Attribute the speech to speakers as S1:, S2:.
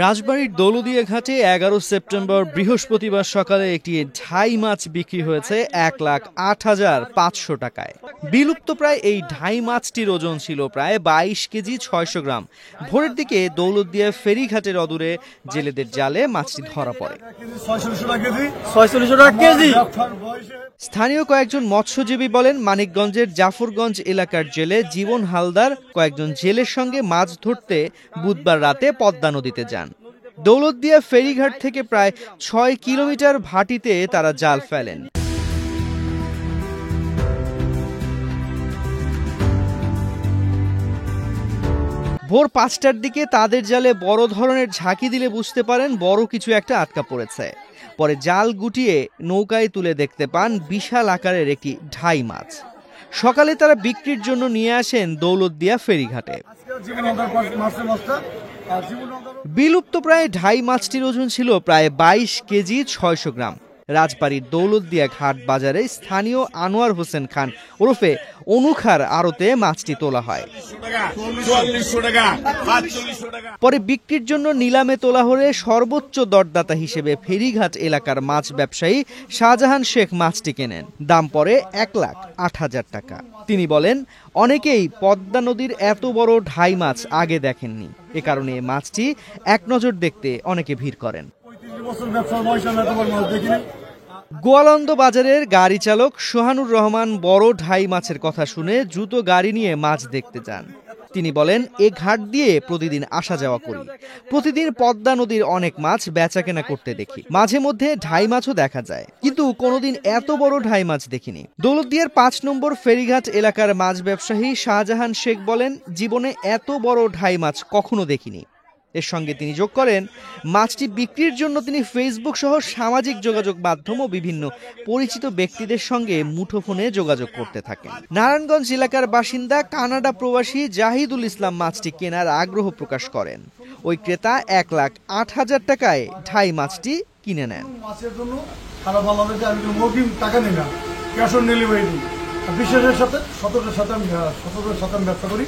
S1: রাজবাড়ীর দৌলতদিয়া ঘাটে 11 সেপ্টেম্বর বৃহস্পতিবার সকালে একটি ঢাই মাছ বিক্রি হয়েছে 1,08,500 টাকায়। বিলুপ্ত প্রায় এই ঢাই মাছটির ওজন ছিল প্রায় 22 কেজি 600 গ্রাম। ভোরের দিকে দৌলতদিয়া ফেরিঘাটের অদূরে জেলেদের জালে মাছটি ধরা পড়ে। স্থানীয় কয়েকজন মৎস্যজীবী বলেন, মানিকগঞ্জের জাফরগঞ্জ এলাকার জেলে জীবন হালদার কয়েকজন জেলের সঙ্গে মাছ ধরতে বুধবার রাতে পদ্মা নদীতে যান। দৌলতদিয়া ফেরিঘাট থেকে প্রায় 6 কিলোমিটার ভাটিতে তারা জাল ফেলেন। ভোর 5টার দিকে তাদের জালে বড় ধরনের ঝাঁকি দিলে বুঝতে পারেন বড় কিছু একটা আটকা পড়েছে। পরে জাল গুটিয়ে নৌকায় তুলে দেখতে পান বিশাল আকারের একটি ঢাই মাছ। সকালে তারা বিক্রির জন্য নিয়ে আসেন দৌলতদিয়া ফেরিঘাটে। বিলুপ্ত প্রায় ঢাই মাছটির ওজন ছিল প্রায় 22 কেজি 600 গ্রাম। রাজবাড়ীর দৌলতদিয়া ঘাট বাজারে স্থানীয় আনোয়ার হোসেন খান ওরফে অনুখার আড়তে মাছটি তোলা হয়। পরে বিক্রির জন্য নিলামে তোলা হলে সর্বোচ্চ দরদাতা হিসেবে ফেরিঘাট এলাকার মাছ ব্যবসায়ী শাহজাহান শেখ মাছটি কেনেন। দাম পড়ে 1,08,000 টাকা। তিনি বলেন, অনেকেই পদ্মা নদীর এত বড় ঢাই মাছ আগে দেখেননি, এ কারণে মাছটি এক নজর দেখতে অনেকে ভিড় করেন। গোয়ালন্দ বাজারের গাড়ি চালক সোহানুর রহমান বড় ঢাই মাছের কথা শুনে দ্রুত গাড়ি নিয়ে মাছ দেখতে যান। তিনি বলেন, এ ঘাট দিয়ে প্রতিদিন আসা যাওয়া করি, প্রতিদিন পদ্মা নদীর অনেক মাছ বেচাকেনা করতে দেখি, মাঝে মধ্যে ঢাই মাছও দেখা যায়, কিন্তু কোনোদিন এত বড় ঢাই মাছ দেখিনি। দৌলতদিয়ার 5 নম্বর ফেরিঘাট এলাকার মাছ ব্যবসায়ী শাহজাহান শেখ বলেন, জীবনে এত বড় ঢাই মাছ কখনো দেখিনি। এর সঙ্গে তিনি যোগ করেন, মাছটি বিক্রির জন্য তিনি ফেসবুক সহ সামাজিক যোগাযোগ মাধ্যম ও বিভিন্ন পরিচিত ব্যক্তিদের সঙ্গে মুঠোফোনে যোগাযোগ করতে থাকেন। নারায়ণগঞ্জ এলাকার বাসিন্দা কানাডা প্রবাসী জাহিদুল ইসলাম মাছটি কেনার আগ্রহ প্রকাশ করেন। ওই ক্রেতা 1,08,000 টাকায় ঢাই মাছটি কিনে নেন।
S2: মাছের জন্য সারা বাংলাদেশে আমি অগ্রিম টাকা নিই না, ক্যাশ অন ডেলিভারি দিই। বিশ্বাসের সাথে সততার সাথে আমি ব্যবসা করি।